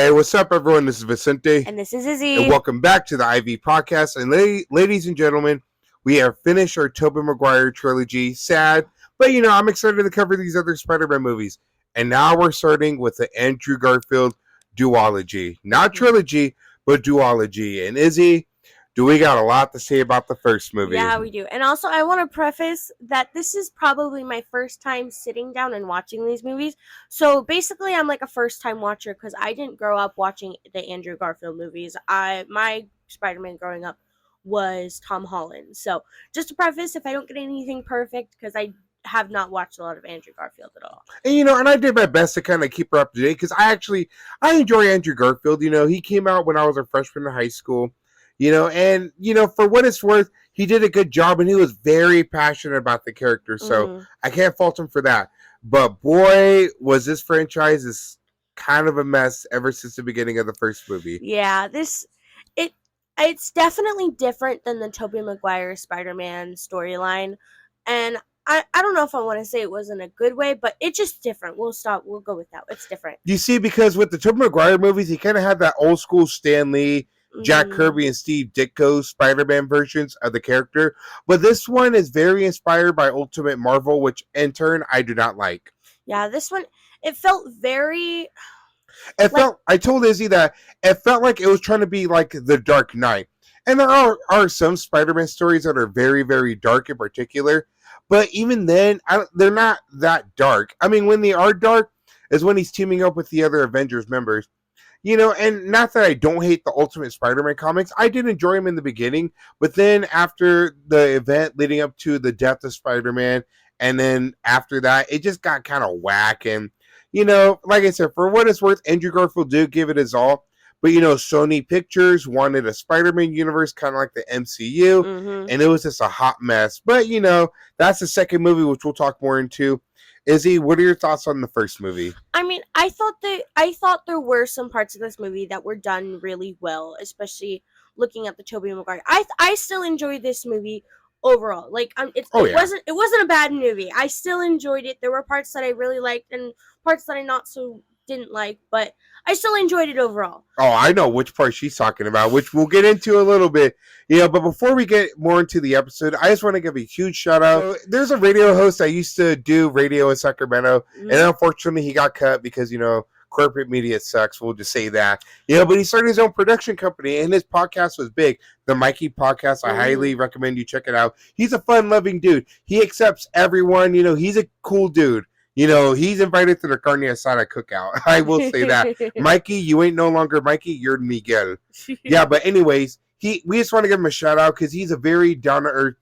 Hey, what's up, everyone? This is Vicente. And this is Izzy. And welcome back to the IV Podcast. And ladies and gentlemen, we have finished our Tobey Maguire trilogy. Sad, but I'm excited to cover these other Spider-Man movies. And now we're starting with the Andrew Garfield duology. Not trilogy, but duology. And Izzy, we got a lot to say about the first movie. Yeah, we do. And also, I want to preface that this is probably my first time sitting down and watching these movies. So basically, I'm like a first-time watcher because I didn't grow up watching the Andrew Garfield movies. My Spider-Man growing up was Tom Holland. So just to preface, if I don't get anything perfect, because I have not watched a lot of Andrew Garfield at all. And and I did my best to kind of keep her up to date because I enjoy Andrew Garfield. He came out when I was a freshman in high school. And for what it's worth, he did a good job and he was very passionate about the character. So I can't fault him for that. But boy, was this franchise is kind of a mess ever since the beginning of the first movie. Yeah, it's definitely different than the Tobey Maguire Spider-Man storyline. And I don't know if I want to say it was in a good way, but it's just different. We'll go with that. It's different. You see, because with the Tobey Maguire movies, he kind of had that old school Stan Lee, Jack Kirby, and Steve Ditko Spider-Man versions of the character. But this one is very inspired by Ultimate Marvel, which in turn I do not like. Yeah, this one, it felt very... I told Izzy that it felt like it was trying to be like The Dark Knight. And there are some Spider-Man stories that are very, very dark in particular. But even then, they're not that dark. I mean, when they are dark is when he's teaming up with the other Avengers members. And not that I don't hate the Ultimate Spider-Man comics. I did enjoy them in the beginning. But then after the event leading up to the death of Spider-Man, and then after that, it just got kind of whack. And, like I said, for what it's worth, Andrew Garfield did give it his all. But, Sony Pictures wanted a Spider-Man universe, kind of like the MCU. And it was just a hot mess. But, that's the second movie, which we'll talk more into. Izzy, what are your thoughts on the first movie? I mean, I thought there were some parts of this movie that were done really well, especially looking at the Tobey Maguire. I still enjoyed this movie overall. Like, it wasn't a bad movie. I still enjoyed it. There were parts that I really liked and parts that I didn't like, but I still enjoyed it overall. Oh, I know which part she's talking about, which we'll get into a little bit. But before we get more into the episode, I just want to give a huge shout out. So, there's a radio host that used to do radio in Sacramento, and unfortunately he got cut because, corporate media sucks. We'll just say that. But he started his own production company, and his podcast was big. The Mikey Podcast. I highly recommend you check it out. He's a fun-loving dude. He accepts everyone. He's a cool dude. He's invited to the carne asada cookout. I will say that. Mikey, you ain't no longer Mikey. You're Miguel. Yeah, but anyways, we just want to give him a shout out because he's a very down-to-earth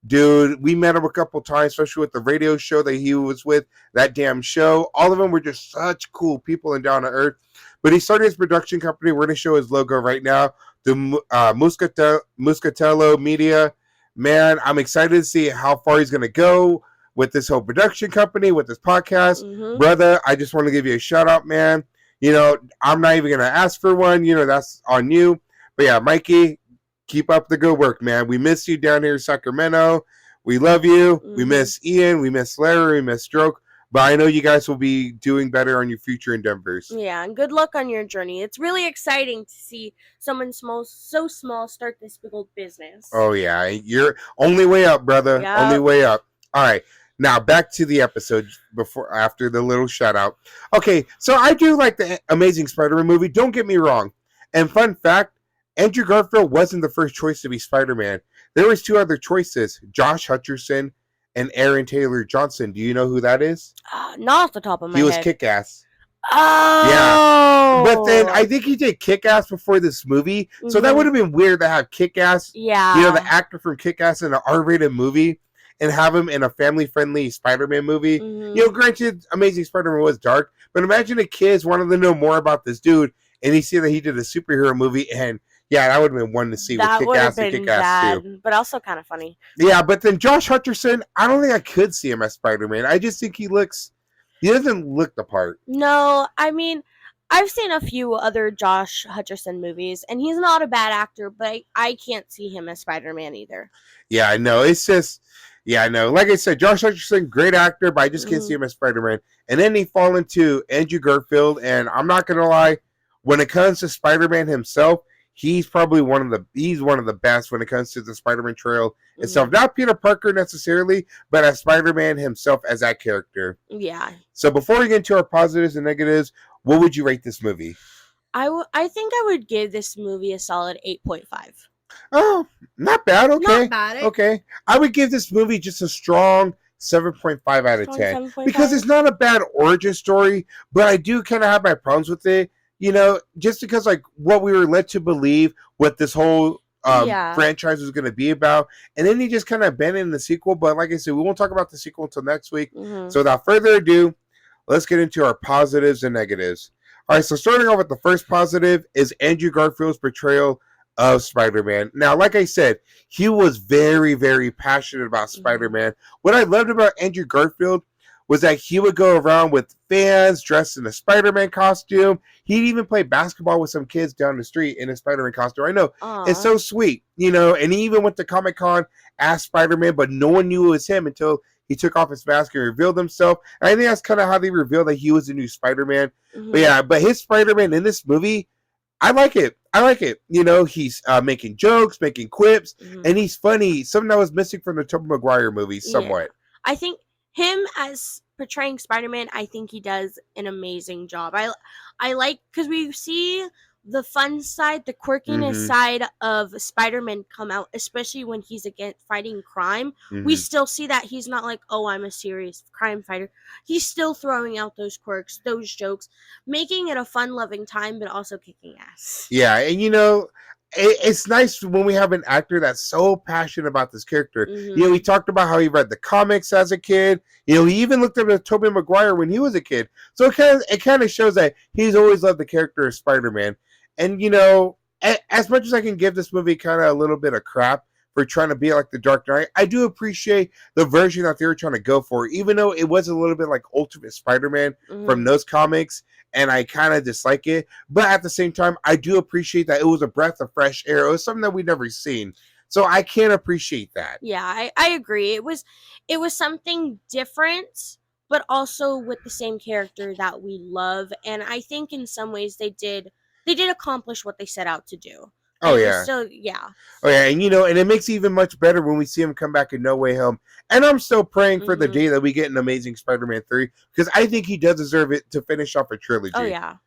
dude. We met him a couple times, especially with the radio show that he was with, that damn show. All of them were just such cool people and down-to-earth. But he started his production company. We're going to show his logo right now. The Muscatello Media. Man, I'm excited to see how far he's going to go with this whole production company, with this podcast. Brother, I just want to give you a shout out, man. I'm not even going to ask for one. That's on you. But yeah, Mikey, keep up the good work, man. We miss you down here in Sacramento. We love you. We miss Ian. We miss Larry. We miss Stroke. But I know you guys will be doing better on your future endeavors. Yeah, and good luck on your journey. It's really exciting to see someone so small start this big old business. Oh, yeah. You're only way up, brother. Yep. Only way up. All right. Now, back to the episode after the little shout out. Okay, so I do like the Amazing Spider-Man movie. Don't get me wrong. And fun fact, Andrew Garfield wasn't the first choice to be Spider-Man. There was two other choices, Josh Hutcherson and Aaron Taylor Johnson. Do you know who that is? Not off the top of my head. He was Kick-Ass. Oh! Yeah. But then I think he did Kick-Ass before this movie. So that would have been weird to have Kick-Ass, the actor from Kick-Ass in an R-rated movie, and have him in a family-friendly Spider-Man movie. Granted, Amazing Spider-Man was dark, but imagine the kids wanted to know more about this dude, and he see that he did a superhero movie, and yeah, that would have been one to see with Kick-Ass and Kick-Ass too. But also kind of funny. Yeah, but then Josh Hutcherson, I don't think I could see him as Spider-Man. I just think he doesn't look the part. No, I mean, I've seen a few other Josh Hutcherson movies, and he's not a bad actor, but I can't see him as Spider-Man either. Yeah, I know. It's just... Yeah, I know. Like I said, Josh Hutcherson, great actor, but I just can't see him as Spider-Man. And then he fall into Andrew Garfield, and I'm not going to lie, when it comes to Spider-Man himself, he's probably one of the best when it comes to the Spider-Man trail itself. Not Peter Parker necessarily, but as Spider-Man himself as that character. Yeah. So before we get into our positives and negatives, what would you rate this movie? I think I would give this movie a solid 8.5. Oh, not bad. Okay. Not bad. Okay. I would give this movie just a strong 7.5 out of 10. 7.5? Because it's not a bad origin story, but I do kind of have my problems with it. Just because like what we were led to believe what this whole franchise was going to be about. And then he just kind of abandoned the sequel. But like I said, we won't talk about the sequel until next week. So without further ado, let's get into our positives and negatives. All right, so starting off with the first positive is Andrew Garfield's portrayal of Spider-Man. Now, like I said, he was very, very passionate about Spider-Man. What I loved about Andrew Garfield was that he would go around with fans dressed in a Spider-Man costume. He'd even play basketball with some kids down the street in a Spider-Man costume. I know. Aww. It's so sweet, and he even went to Comic-Con as Spider-Man, but no one knew it was him until he took off his mask and revealed himself. And I think that's kind of how they revealed that he was the new Spider-Man. But his Spider-Man in this movie, I like it. He's making jokes, making quips, and he's funny. Something that was missing from the Tobey Maguire movies somewhat. I think him as portraying Spider-Man, I think he does an amazing job. I like, because we see the fun side, the quirkiness side of Spider-Man come out, especially when he's fighting crime. We still see that he's not like, oh, I'm a serious crime fighter. He's still throwing out those quirks, those jokes, making it a fun-loving time, but also kicking ass. Yeah, and it's nice when we have an actor that's so passionate about this character. He talked about how he read the comics as a kid. He even looked up at Tobey Maguire when he was a kid. So it kind of shows that he's always loved the character of Spider-Man. And, as much as I can give this movie kind of a little bit of crap for trying to be like the Dark Knight, I do appreciate the version that they were trying to go for, even though it was a little bit like Ultimate Spider-Man from those comics, and I kind of dislike it. But at the same time, I do appreciate that it was a breath of fresh air. It was something that we'd never seen. So I can appreciate that. Yeah, I agree. It was something different, but also with the same character that we love. And I think in some ways they did accomplish what they set out to do. Oh, yeah. So, yeah. Oh, yeah. And, and it makes it even much better when we see him come back in No Way Home. And I'm still praying for the day that we get an Amazing Spider-Man 3, because I think he does deserve it to finish off a trilogy. Oh, yeah.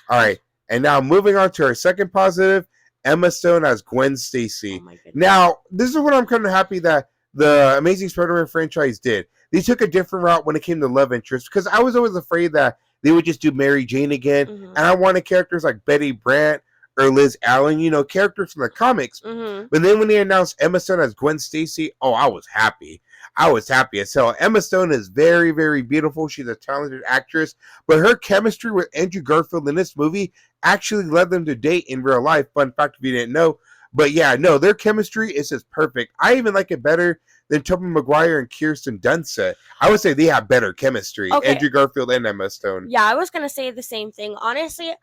All right. And now moving on to our second positive, Emma Stone as Gwen Stacy. Oh, my goodness. Now, this is what I'm kind of happy that the Amazing Spider-Man franchise did. They took a different route when it came to love interest, because I was always afraid that they would just do Mary Jane again. And I wanted characters like Betty Brant or Liz Allen, characters from the comics. But then when they announced Emma Stone as Gwen Stacy, I was happy. I was happy as hell. Emma Stone is very, very beautiful. She's a talented actress. But her chemistry with Andrew Garfield in this movie actually led them to date in real life. Fun fact if you didn't know. But yeah, no, their chemistry is just perfect. I even like it better than Tobey Maguire and Kirsten Dunst. I would say they have better chemistry, Andrew Garfield and Emma Stone. Yeah, I was going to say the same thing. Honestly,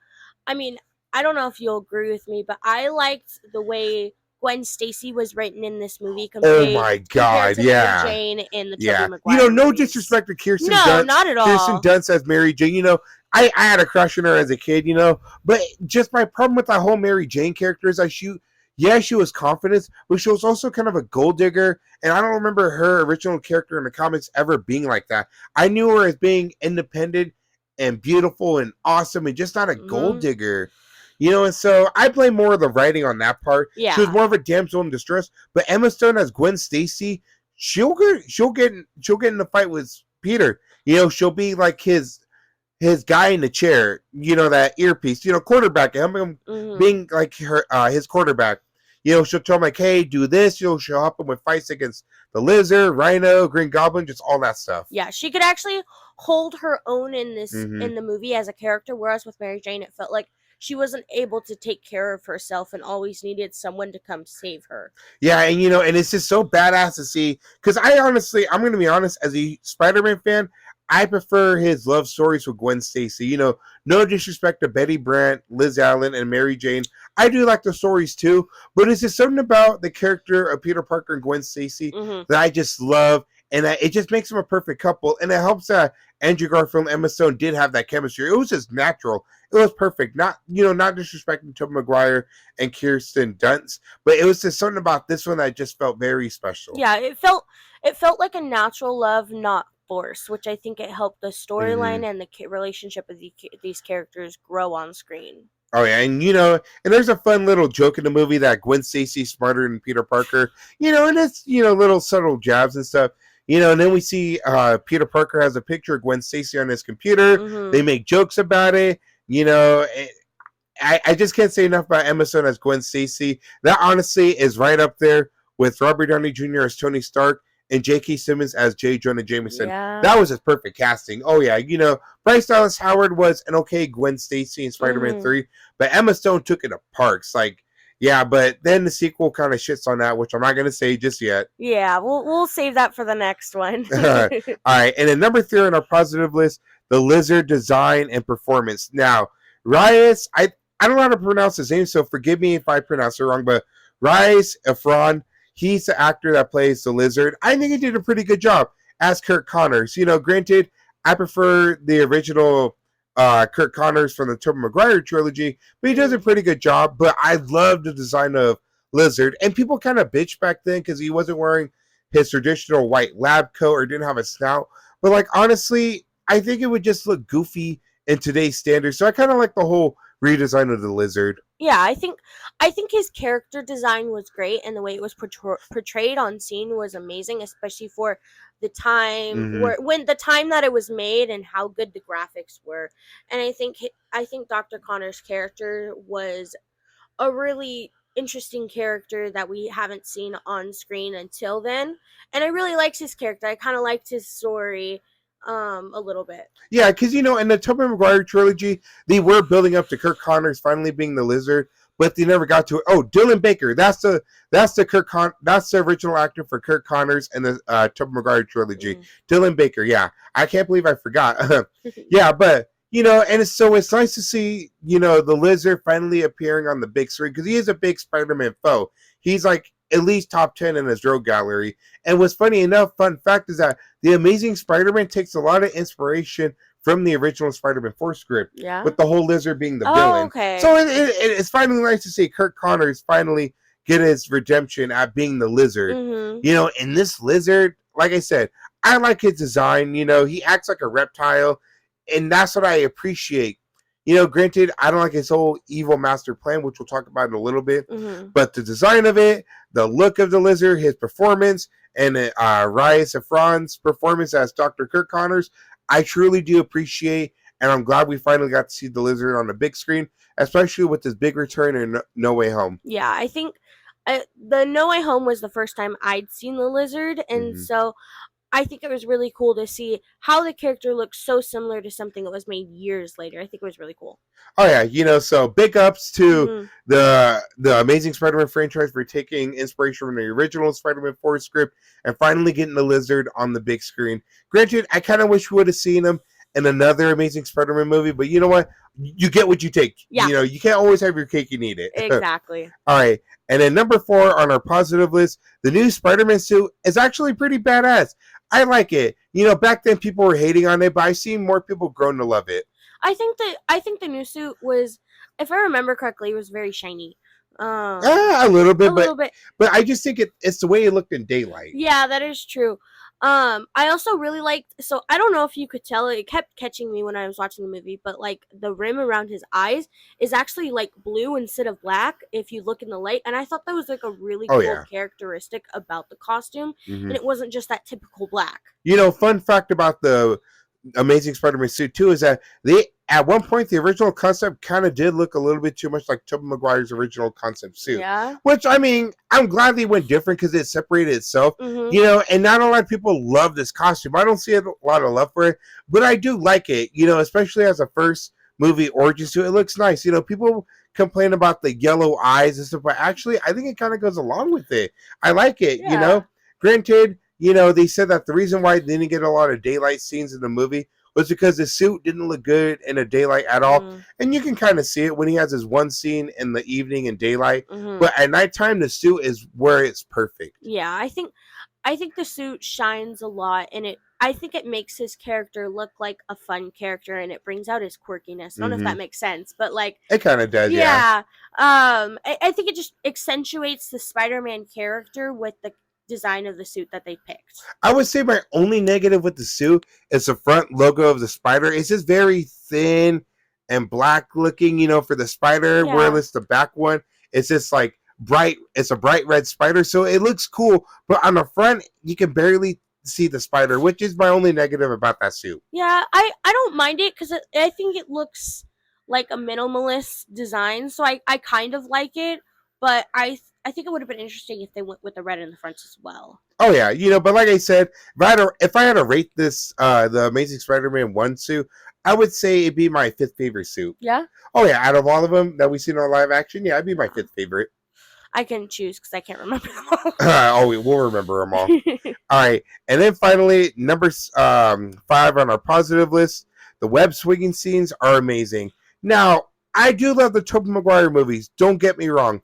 I mean, I don't know if you'll agree with me, but I liked the way Gwen Stacy was written in this movie compared to Mary Jane in the Tobey Maguire no movies. Disrespect to Kirsten Dunst. No, not at all. Kirsten Dunst as Mary Jane, I had a crush on her as a kid, but just my problem with that whole Mary Jane character is that she was confident, but she was also kind of a gold digger, and I don't remember her original character in the comics ever being like that. I knew her as being independent and beautiful and awesome and just not a gold digger. And so I blame more of the writing on that part. Yeah. She was more of a damsel in distress. But Emma Stone as Gwen Stacy, she'll get in the fight with Peter. She'll be like his guy in the chair. That earpiece. Quarterback. Being like his quarterback. She'll tell him like, hey, do this. She'll help him with fights against the Lizard, Rhino, Green Goblin, just all that stuff. Yeah, she could actually hold her own in this in the movie as a character, whereas with Mary Jane, it felt like she wasn't able to take care of herself and always needed someone to come save her. Yeah, and and it's just so badass to see, because I'm going to be honest, as a Spider-Man fan, I prefer his love stories with Gwen Stacy. No disrespect to Betty Brant, Liz Allen, and Mary Jane. I do like the stories too, but it's just something about the character of Peter Parker and Gwen Stacy that I just love, and it just makes them a perfect couple. And it helps that Andrew Garfield and Emma Stone did have that chemistry. It was just natural. It was perfect. Not not disrespecting Tobey Maguire and Kirsten Dunst, but it was just something about this one that just felt very special. Yeah, it felt like a natural love, not forced, which I think it helped the storyline and the relationship of these characters grow on screen. Oh yeah, and and there's a fun little joke in the movie that Gwen Stacy's smarter than Peter Parker. And it's little subtle jabs and stuff. And then we see Peter Parker has a picture of Gwen Stacy on his computer. Mm-hmm. They make jokes about it. I just can't say enough about Emma Stone as Gwen Stacy. That honestly is right up there with Robert Downey Jr. as Tony Stark and J.K. Simmons as J. Jonah Jameson. Yeah. That was his perfect casting. Oh yeah, Bryce Dallas Howard was an okay Gwen Stacy in Spider-Man 3, but Emma Stone took it to parks. But then the sequel kind of shits on that, which I'm not going to say just yet. Yeah, we'll save that for the next one. All right, and then number 3 on our positive list, the Lizard design and performance. Now, Reyes, I don't know how to pronounce his name, so forgive me if I pronounce it wrong, but Reyes Efron, he's the actor that plays the Lizard. I think he did a pretty good job as Curtconnors. Granted, I prefer the original Curtconnors from the Tobey Maguire trilogy, but he does a pretty good job. But I love the design of Lizard, and people kind of bitched back then because he wasn't wearing his traditional white lab coat or didn't have a snout. But honestly, I think it would just look goofy in today's standards. So I kind of like the whole redesign of the Lizard. Yeah, I think his character design was great, and the way it was portrayed on scene was amazing, especially for the time when the time that it was made and how good the graphics were. And I think Dr. Connor's character was a really interesting character that we haven't seen on screen until then, and I really liked his character. I kind of liked his story a little bit. Yeah, because in the Tobey Maguire trilogy, they were building up to Curtconnors finally being the Lizard, but they never got to it. Oh, Dylan Baker, that's the original actor for Curtconnors in the Tobey Maguire trilogy. Dylan Baker, yeah, I can't believe I forgot. Yeah, but and it's nice to see the Lizard finally appearing on the big screen because he is a big Spider-Man foe. He's at least top 10 in his rogue gallery. And what's fun fact is that The Amazing Spider-Man takes a lot of inspiration from the original Spider-Man 4 script. Yeah. With the whole Lizard being the villain. Okay. So it's finally nice to see Curtconnors finally get his redemption at being the Lizard. And this Lizard, like I said, I like his design. He acts like a reptile. And that's what I appreciate. Granted, I don't like his whole evil master plan, which we'll talk about in a little bit. But the design of it, the look of the Lizard, his performance, and Reyes Efron's performance as Dr. Curtconnors, I truly do appreciate. And I'm glad we finally got to see the Lizard on the big screen, especially with his big return in No Way Home. Yeah, I think the No Way Home was the first time I'd seen the Lizard, and so I think it was really cool to see how the character looks so similar to something that was made years later. I think it was really cool. Oh yeah, so big ups to the Amazing Spider-Man franchise for taking inspiration from the original Spider-Man 4 script and finally getting the Lizard on the big screen. Granted, I kind of wish we would have seen him in another Amazing Spider-Man movie, but you know what? You get what you take. Yeah. You can't always have your cake and eat it. Exactly. All right. And then number 4 on our positive list, the new Spider-Man suit is actually pretty badass. I like it. Back then people were hating on it, but I've seen more people grown to love it. I think the new suit was, if I remember correctly, it was very shiny. A little bit. But I just think it's the way it looked in daylight. Yeah, that is true. I also really liked, so I don't know if you could tell, it kept catching me when I was watching the movie, but the rim around his eyes is actually blue instead of black if you look in the light, and I thought that was a really cool characteristic about the costume, and it wasn't just that typical black. Fun fact about the Amazing Spider-Man suit too is that at one point the original concept kind of did look a little bit too much like Tobey Maguire's original concept suit. Yeah. Which I'm glad they went different because it separated itself. And not a lot of people love this costume. I don't see a lot of love for it, but I do like it. Especially as a first movie origin suit, it looks nice. People complain about the yellow eyes and stuff, but actually I think it kind of goes along with it. I like it. Granted. They said that the reason why they didn't get a lot of daylight scenes in the movie was because the suit didn't look good in the daylight at all. And you can kind of see it when he has his one scene in the evening and daylight. But at nighttime, the suit is where it's perfect. Yeah, I think the suit shines a lot, and I think it makes his character look like a fun character, and it brings out his quirkiness. I don't know if that makes sense, but like, it kind of does, yeah. I think it just accentuates the Spider-Man character with the design of the suit that they picked. I would say my only negative with the suit is the front logo of the spider. It's just very thin and black looking, for the spider, Yeah. whereas the back one, it's just like bright. It's a bright red spider, so it looks cool. But on the front, you can barely see the spider, which is my only negative about that suit. Yeah, I don't mind it because I think it looks like a minimalist design, so I kind of like it. But I think it would have been interesting if they went with the red in the front as well. Oh yeah, but like I said, if I had to rate this the Amazing Spider-Man 1 suit, I would say it'd be my 5th favorite suit. Yeah? Oh yeah, out of all of them that we've seen on live action, yeah, it'd be my 5th favorite. I can choose because I can't remember them all. We'll remember them all. All right, and then finally, number 5 on our positive list, the web swinging scenes are amazing. Now, I do love the Tobey Maguire movies, don't get me wrong,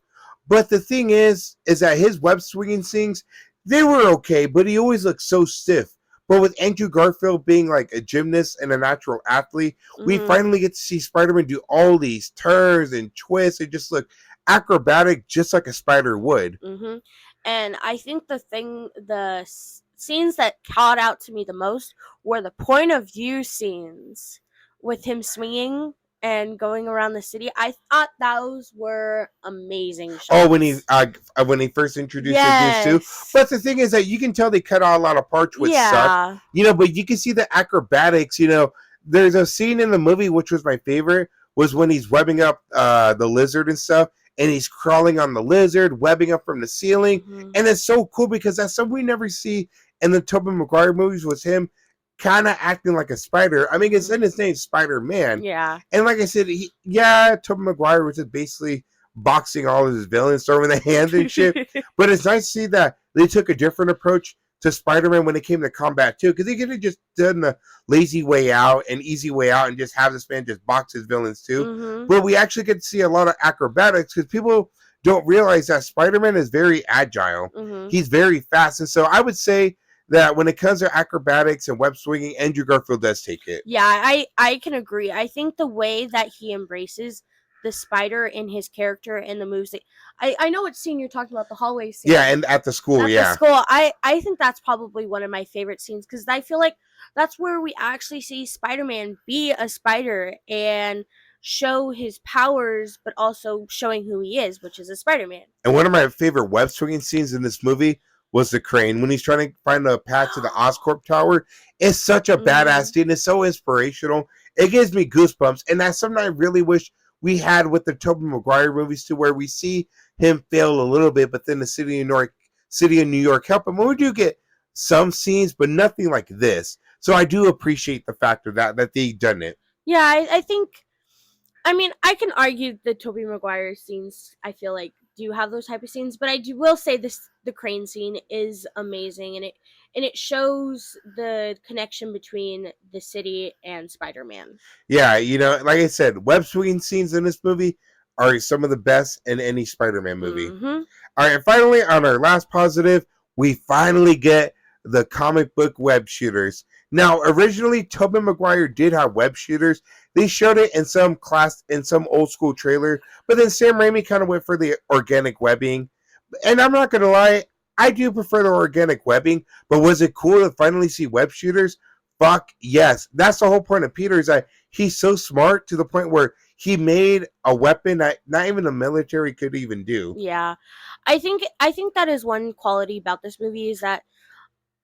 but the thing is that his web swinging scenes, they were okay, but he always looked so stiff. But with Andrew Garfield being like a gymnast and a natural athlete, we finally get to see Spider-Man do all these turns and twists and just look acrobatic just like a spider would. And I think the scenes that caught out to me the most were the point of view scenes with him swinging and going around the city. I thought those were amazing shots. Oh, when he first introduced his new suit. But the thing is that you can tell they cut out a lot of parts which suck. But you can see the acrobatics. There's a scene in the movie which was my favorite, was when he's webbing up the lizard and stuff, and he's crawling on the lizard, webbing up from the ceiling, and it's so cool because that's something we never see in the Tobey Maguire movies, was him kind of acting like a spider. I mean, it's in his name, Spider-Man. Yeah. And like I said, Tobey Maguire was just basically boxing all of his villains, throwing the hands and shit. But it's nice to see that they took a different approach to Spider-Man when it came to combat too, because they could have just done the lazy way out and easy way out and just have this man just box his villains too. But we actually get to see a lot of acrobatics because people don't realize that Spider-Man is very agile. He's very fast. And so I would say that when it comes to acrobatics and web swinging, Andrew Garfield does take it. Yeah, I can agree. I think the way that he embraces the spider in his character in the movies. I know what scene you're talking about, the hallway scene. Yeah, and at the school, The school. I think that's probably one of my favorite scenes because I feel like that's where we actually see Spider-Man be a spider and show his powers, but also showing who he is, which is a Spider-Man. And one of my favorite web swinging scenes in this movie was the crane when he's trying to find a path to the Oscorp Tower. It's such a badass scene. It's so inspirational. It gives me goosebumps, and that's something I really wish we had with the Tobey Maguire movies too, where we see him fail a little bit, but then the city of New York help him. And we do get some scenes, but nothing like this. So I do appreciate the fact of that they done it. Yeah, I think. I mean, I can argue the Tobey Maguire scenes, I feel like, do have those type of scenes, but will say the crane scene is amazing, and it shows the connection between the city and Spider-Man. Yeah, like I said, web swinging scenes in this movie are some of the best in any Spider-Man movie. All right, and finally, on our last positive, we finally get the comic book web shooters. Now, originally, Tobey Maguire did have web shooters. They showed it in some old school trailer, but then Sam Raimi kind of went for the organic webbing. And I'm not going to lie, I do prefer the organic webbing, but was it cool to finally see web shooters? Fuck yes. That's the whole point of Peter, is that he's so smart to the point where he made a weapon that not even the military could even do. Yeah. I think that is one quality about this movie, is that,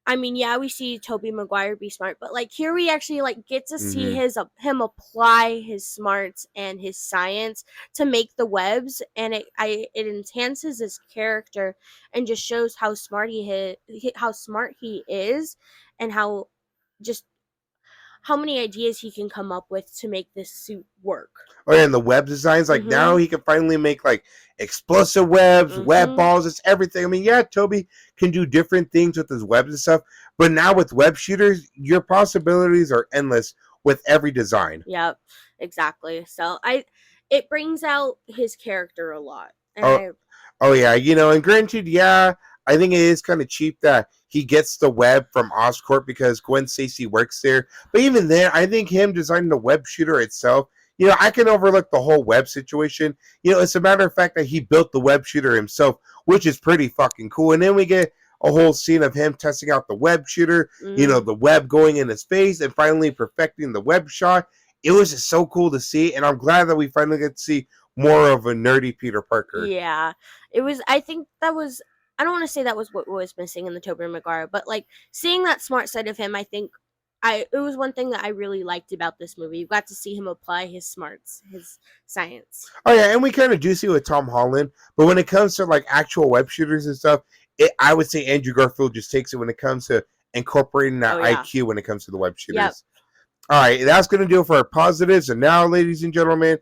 I mean, yeah, we see Tobey Maguire be smart, but like here we actually like get to see him apply his smarts and his science to make the webs, and it enhances his character and just shows how smart he is, and how many ideas he can come up with to make this suit work. Oh, yeah, and the web designs, like now he can finally make like explosive webs, web balls, it's everything. I mean, yeah, Toby can do different things with his webs and stuff, but now with web shooters, your possibilities are endless with every design. Yep, exactly. So it brings out his character a lot. And yeah, and granted, yeah, I think it is kind of cheap that he gets the web from Oscorp because Gwen Stacy works there. But even then, I think him designing the web shooter itself, I can overlook the whole web situation. It's a matter of fact that he built the web shooter himself, which is pretty fucking cool. And then we get a whole scene of him testing out the web shooter, the web going in his face and finally perfecting the web shot. It was just so cool to see, and I'm glad that we finally get to see more of a nerdy Peter Parker. Yeah, it was. I think that was. I don't want to say that was what was missing in the Tobey Maguire, but like seeing that smart side of him, I think it was one thing that I really liked about this movie. You got to see him apply his smarts, his science. Oh yeah, and we kind of do see with Tom Holland, but when it comes to like actual web shooters and stuff, I would say Andrew Garfield just takes it when it comes to incorporating that IQ when it comes to the web shooters. Yep. All right, that's going to do it for our positives. And now, ladies and gentlemen,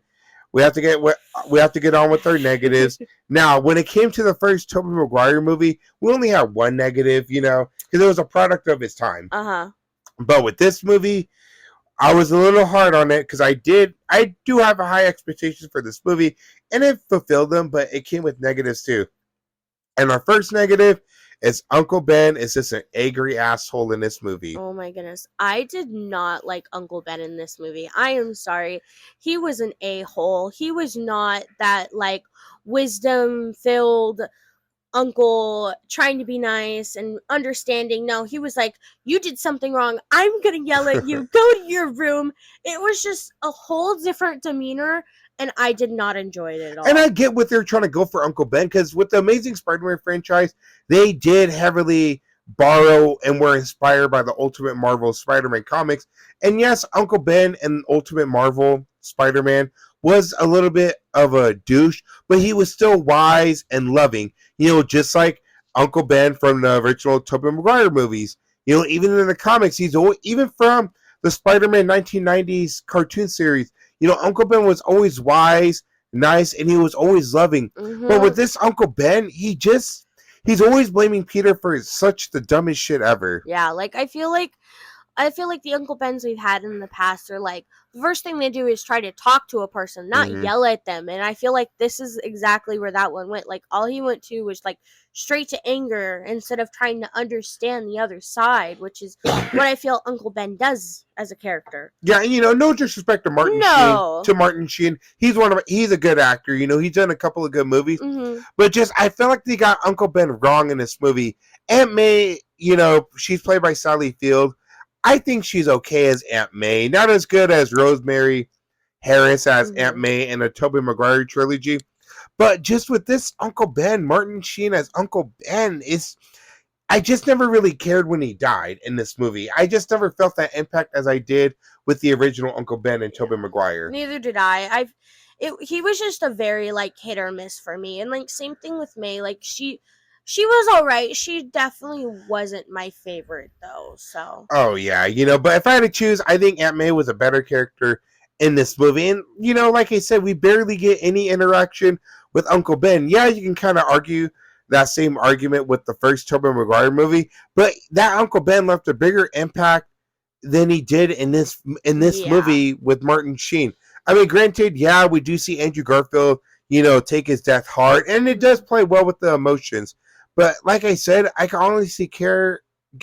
we have to get on with our negatives. Now, when it came to the first Tobey Maguire movie, we only had one negative, because it was a product of its time. But with this movie, I was a little hard on it because I do have a high expectations for this movie, and it fulfilled them, but it came with negatives too. And our first negative is Uncle Ben is just an angry asshole in this movie. Oh my goodness. I did not like Uncle Ben in this movie. I am sorry. He was an a-hole. He was not that like wisdom-filled uncle trying to be nice and understanding. No, he was like, you did something wrong. I'm going to yell at you. Go to your room. It was just a whole different demeanor. And I did not enjoy it at all. And I get what they're trying to go for Uncle Ben, because with the Amazing Spider-Man franchise, they did heavily borrow and were inspired by the Ultimate Marvel Spider-Man comics. And yes, Uncle Ben and Ultimate Marvel Spider-Man was a little bit of a douche, but he was still wise and loving, just like Uncle Ben from the original Tobey Maguire movies. Even in the comics, even from the Spider-Man 1990s cartoon series, Uncle Ben was always wise, nice, and he was always loving. But with this Uncle Ben, he's always blaming Peter for such the dumbest shit ever. Yeah, like I feel like the Uncle Bens we've had in the past are like, the first thing they do is try to talk to a person, not yell at them. And I feel like this is exactly where that one went. Like, all he went to was like straight to anger instead of trying to understand the other side, which is what I feel Uncle Ben does as a character. Yeah, and no disrespect to Martin Sheen. He's a good actor. He's done a couple of good movies. But just, I feel like they got Uncle Ben wrong in this movie. Aunt May, she's played by Sally Field. I think she's okay as Aunt May. Not as good as Rosemary Harris as Aunt May in the Tobey Maguire trilogy. But just with this Uncle Ben, Martin Sheen as Uncle Ben, I just never really cared when he died in this movie. I just never felt that impact as I did with the original Uncle Ben and Tobey Maguire. Neither did I. He was just a very like hit or miss for me. And like same thing with May. Like she was alright. She definitely wasn't my favorite though. So. Oh yeah, but if I had to choose, I think Aunt May was a better character in this movie. And like I said, we barely get any interaction with Uncle Ben. Yeah, you can kind of argue that same argument with the first Tobey Maguire movie, but that Uncle Ben left a bigger impact than he did in this movie with Martin Sheen. I mean, granted, yeah, we do see Andrew Garfield, take his death hard, and it does play well with the emotions. But like I said, I can honestly care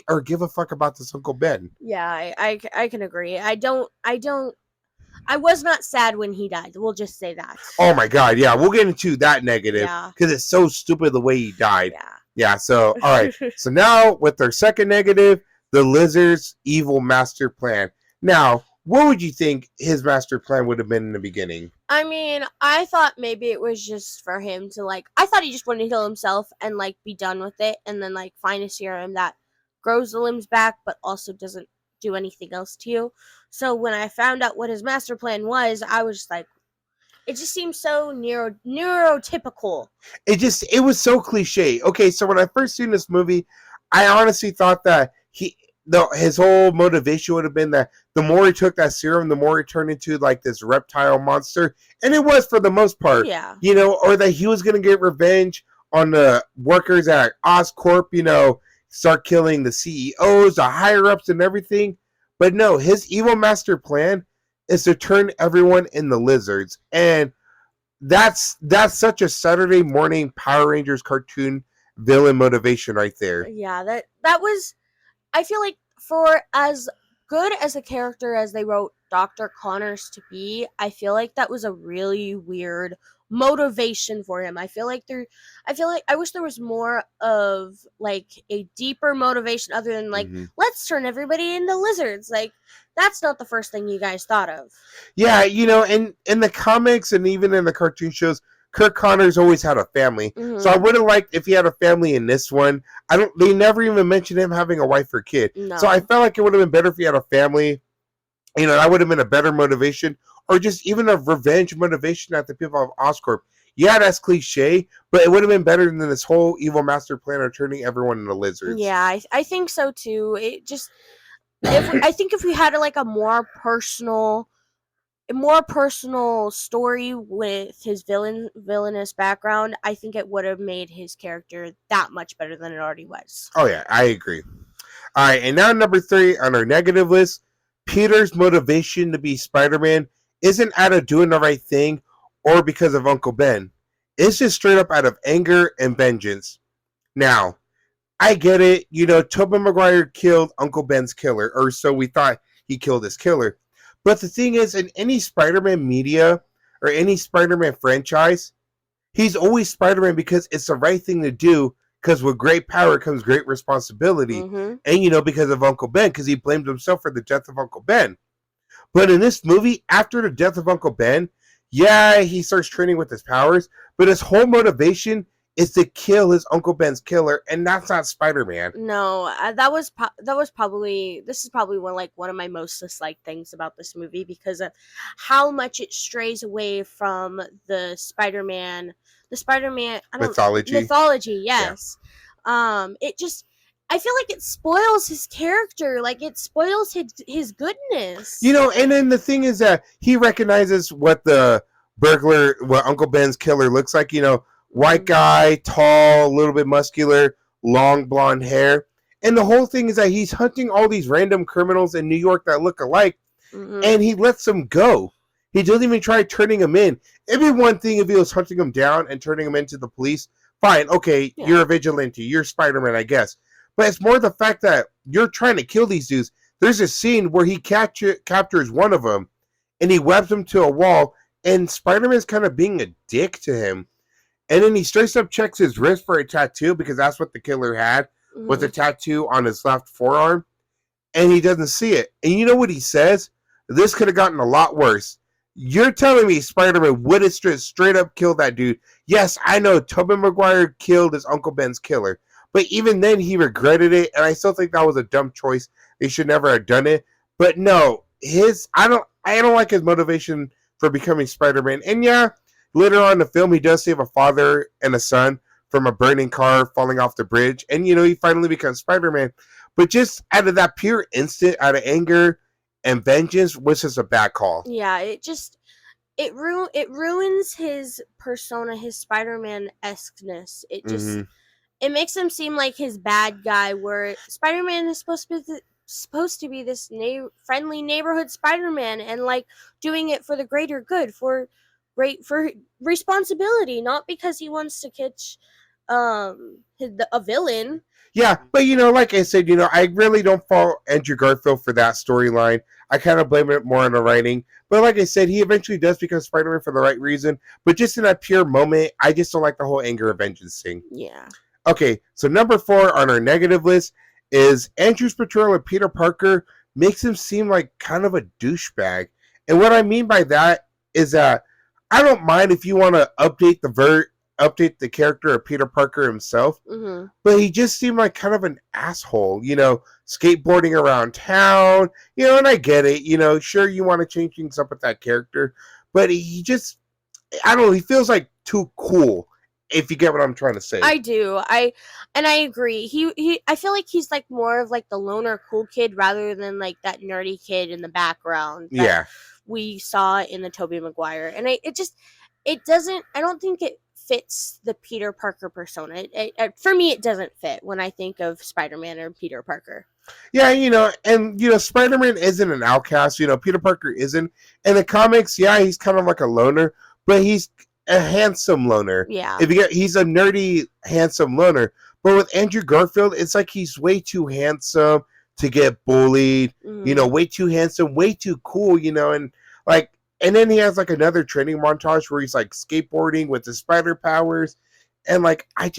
or give a fuck about this Uncle Ben. Yeah, I can agree. I was not sad when he died. We'll just say that. Oh my god, yeah. We'll get into that negative because it's so stupid the way he died. Yeah, so, all right. So now with our second negative, the Lizard's evil master plan. Now, what would you think his master plan would have been in the beginning? I mean, I thought maybe it was just for him to, like, I thought he just wanted to heal himself and, like, be done with it and then, like, find a serum that grows the limbs back but also doesn't do anything else to you. So when I found out what his master plan was, I was just like, it just seems so neurotypical. It was so cliche. Okay, so when I first seen this movie, I honestly thought that his whole motivation would have been that the more he took that serum, the more he turned into like this reptile monster. And it was for the most part. Yeah. Or that he was going to get revenge on the workers at Oscorp, start killing the CEOs, the higher-ups and everything. But no, his evil master plan is to turn everyone into lizards. And that's such a Saturday morning Power Rangers cartoon villain motivation right there. Yeah, that was. I feel like for as good as a character as they wrote Dr. Connors to be, I feel like that was a really weird motivation for him. I feel like I wish there was more of like a deeper motivation other than like Mm-hmm. let's turn everybody into lizards. Like that's not the first thing you guys thought of. Yeah, in the comics and even in the cartoon shows, Curtconnors always had a family. Mm-hmm. So I would have liked if he had a family in this one. They never even mentioned him having a wife or kid. No. So I felt like it would have been better if he had a family. That would have been a better motivation, or just even a revenge motivation at the people of Oscorp. Yeah, that's cliche, but it would have been better than this whole evil master plan of turning everyone into lizards. Yeah, I think so too. It just I think if we had like a more personal story with his villainous background, I think it would have made his character that much better than it already was. Oh yeah, I agree. All right, and now number 3 on our negative list, Peter's motivation to be Spider-Man isn't out of doing the right thing or because of Uncle Ben. It's just straight up out of anger and vengeance. Now, I get it. Tobey Maguire killed Uncle Ben's killer, or so we thought he killed his killer. But the thing is, in any Spider-Man media or any Spider-Man franchise, he's always Spider-Man because it's the right thing to do, because with great power comes great responsibility. Mm-hmm. And, because of Uncle Ben, because he blamed himself for the death of Uncle Ben. But in this movie, after the death of Uncle Ben, yeah, he starts training with his powers, but his whole motivation is to kill his Uncle Ben's killer, and that's not Spider-Man. No, this is probably one of my most disliked things about this movie because of how much it strays away from the Spider-Man mythology. Yes, it just. I feel like it spoils his character, like it spoils his goodness. And then the thing is that he recognizes what what Uncle Ben's killer looks like. White guy, tall, a little bit muscular, long blonde hair. And the whole thing is that he's hunting all these random criminals in New York that look alike, and he lets them go. He doesn't even try turning them in. It'd be one thing if he was hunting them down and turning them into the police. Fine, okay, yeah. You're a vigilante, you're Spider-Man, I guess. But it's more the fact that you're trying to kill these dudes. There's a scene where he captures one of them, and he webs him to a wall, and Spider-Man's kind of being a dick to him. And then he straight up checks his wrist for a tattoo, because that's what the killer had, was a tattoo on his left forearm, and he doesn't see it. And you know what he says? This could have gotten a lot worse. You're telling me Spider-Man would have straight up killed that dude? Yes, I know Tobey Maguire killed his Uncle Ben's killer. But even then, he regretted it, and I still think that was a dumb choice. They should never have done it. But no, I don't like his motivation for becoming Spider-Man. And yeah, later on in the film, he does save a father and a son from a burning car falling off the bridge, and he finally becomes Spider-Man. But just out of that pure instant, out of anger and vengeance, was just a bad call. Yeah, it ruins his persona, his Spider-Man-esqueness. It just. It makes him seem like his bad guy, where Spider-Man is supposed to be this friendly neighborhood Spider-Man, and like doing it for the greater good, for responsibility, not because he wants to catch a villain. Yeah, but like I said, I really don't fault Andrew Garfield for that storyline. I kind of blame it more on the writing. But like I said, he eventually does become Spider-Man for the right reason. But just in that pure moment, I just don't like the whole anger and vengeance thing. Yeah. Okay, so number 4 on our negative list is Andrew's portrayal of Peter Parker makes him seem like kind of a douchebag. And what I mean by that is that I don't mind if you want to update the character of Peter Parker himself, but he just seemed like kind of an asshole, skateboarding around town, and I get it, sure you want to change things up with that character, but he just, I don't know, he feels like too cool. If you get what I'm trying to say. I do. I agree. I feel like he's like more of like the loner cool kid rather than like that nerdy kid in the background that we saw in the Tobey Maguire. And I don't think it fits the Peter Parker persona. For me, it doesn't fit when I think of Spider-Man or Peter Parker. Yeah, and Spider-Man isn't an outcast. Peter Parker isn't. In the comics, yeah, he's kind of like a loner, but he's a handsome loner. Yeah. He's a nerdy, handsome loner. But with Andrew Garfield, it's like he's way too handsome to get bullied. Way too handsome, way too cool. And then he has like another training montage where he's like skateboarding with his spider powers. And like, I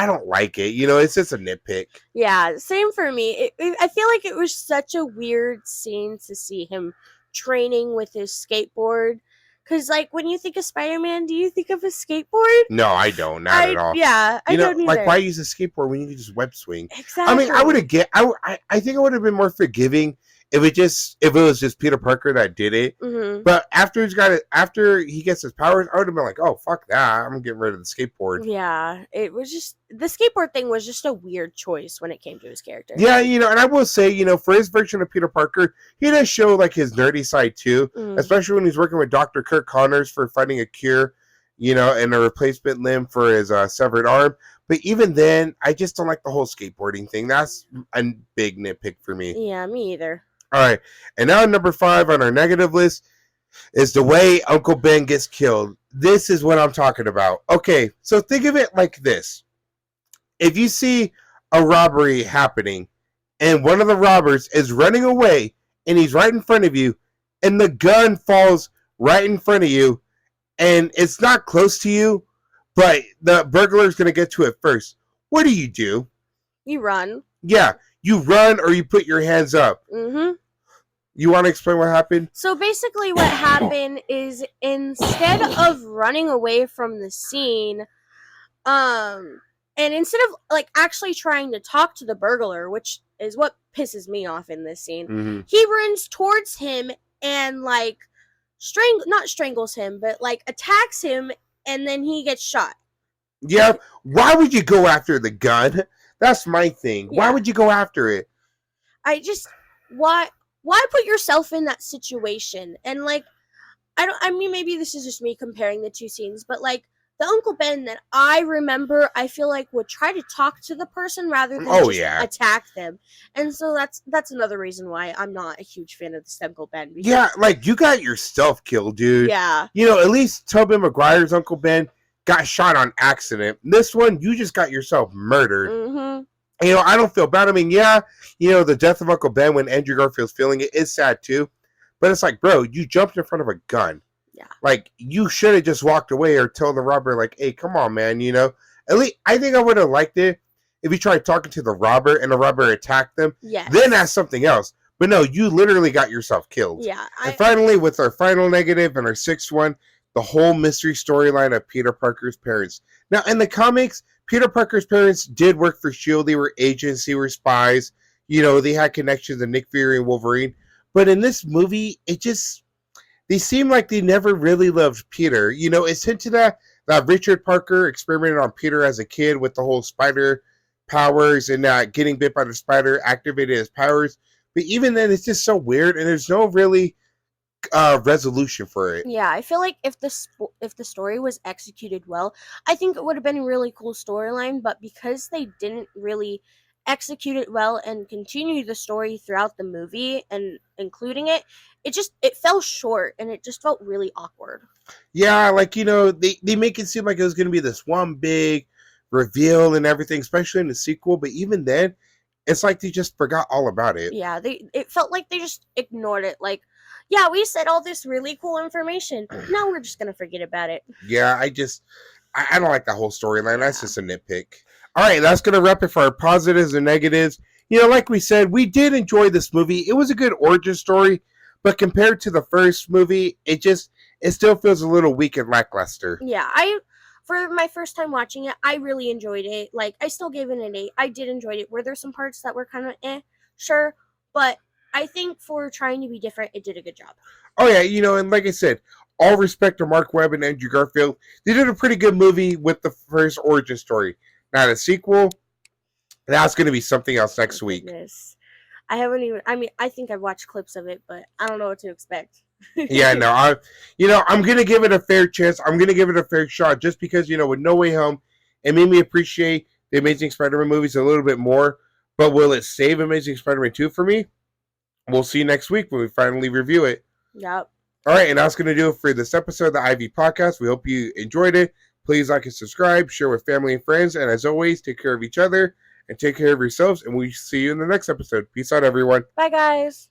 don't like it. It's just a nitpick. Yeah, same for me. I feel like it was such a weird scene to see him training with his skateboard. Because, like, when you think of Spider-Man, do you think of a skateboard? No, I don't. Not at all. Yeah, I don't either. Like, why use a skateboard when you can just web swing? Exactly. I mean, I think I would have been more forgiving if it was just Peter Parker that did it. Mm-hmm. But after he gets his powers, I would have been like, oh, fuck that. I'm getting rid of the skateboard. Yeah, it was just, the skateboard thing was just a weird choice when it came to his character. Yeah, and I will say, for his version of Peter Parker, he does show like his nerdy side too, especially when he's working with Dr. Curtconnors for finding a cure, and a replacement limb for his severed arm. But even then, I just don't like the whole skateboarding thing. That's a big nitpick for me. Yeah, me either. All right, and now number 5 on our negative list is the way Uncle Ben gets killed. This is what I'm talking about. Okay, so think of it like this. If you see a robbery happening and one of the robbers is running away and he's right in front of you and the gun falls right in front of you and it's not close to you, but the burglar's going to get to it first, what do? You run. Yeah, you run or you put your hands up. Mm-hmm. You want to explain what happened? So basically what happened is instead of running away from the scene, and instead of like actually trying to talk to the burglar, which is what pisses me off in this scene, he runs towards him and like not strangles him, but like attacks him, and then he gets shot. Yeah, why would you go after the gun? That's my thing. Yeah. Why would you go after it? Why put yourself in that situation? And like, I mean, maybe this is just me comparing the two scenes, but like the Uncle Ben that I remember, I feel like would try to talk to the person rather than attack them. And so that's another reason why I'm not a huge fan of this Uncle Ben. Yeah, like you got yourself killed, dude. Yeah. At least Tobey Maguire's Uncle Ben got shot on accident. This one, you just got yourself murdered. Mm-hmm. I don't feel bad. I mean, yeah, the death of Uncle Ben when Andrew Garfield's feeling it is sad too. But it's like, bro, you jumped in front of a gun. Yeah. Like, you should have just walked away or told the robber, like, hey, come on, man, At least, I think I would have liked it if you tried talking to the robber and the robber attacked them. Yes. Then that's something else. But no, you literally got yourself killed. Yeah. And finally, with our final negative and our 6th one, the whole mystery storyline of Peter Parker's parents. Now, in the comics, Peter Parker's parents did work for S.H.I.E.L.D. They were agents. They were spies. They had connections to Nick Fury and Wolverine. But in this movie, they seem like they never really loved Peter. It's hinted at that Richard Parker experimented on Peter as a kid with the whole spider powers and getting bit by the spider activated his powers. But even then, it's just so weird, and there's no really resolution for it. Yeah, I feel like if the story was executed well, I think it would have been a really cool storyline, but because they didn't really execute it well and continue the story throughout the movie and including it fell short, and it just felt really awkward. Yeah, like, they make it seem like it was going to be this one big reveal and everything, especially in the sequel, but even then, it's like they just forgot all about it. Yeah, it felt like they just ignored it, like, yeah, we said all this really cool information. Now we're just going to forget about it. Yeah, I don't like that whole storyline. That's just a nitpick. All right, that's going to wrap it for our positives and negatives. Like we said, we did enjoy this movie. It was a good origin story, but compared to the first movie, it still feels a little weak and lackluster. Yeah, for my first time watching it, I really enjoyed it. Like, I still gave it an 8. I did enjoy it. Were there some parts that were kind of Sure, but I think for trying to be different, it did a good job. Oh, yeah, and like I said, all respect to Mark Webb and Andrew Garfield. They did a pretty good movie with the first origin story. Now, the sequel, that's going to be something else next week. Goodness. I think I've watched clips of it, but I don't know what to expect. Yeah, no, I'm going to give it a fair chance. I'm going to give it a fair shot just because, with No Way Home, it made me appreciate the Amazing Spider-Man movies a little bit more. But will it save Amazing Spider-Man 2 for me? We'll see next week when we finally review it. Yep. All right, and that's going to do it for this episode of the IV Podcast. We hope you enjoyed it. Please like and subscribe, share with family and friends, and as always, take care of each other and take care of yourselves, and we'll see you in the next episode. Peace out, everyone. Bye, guys.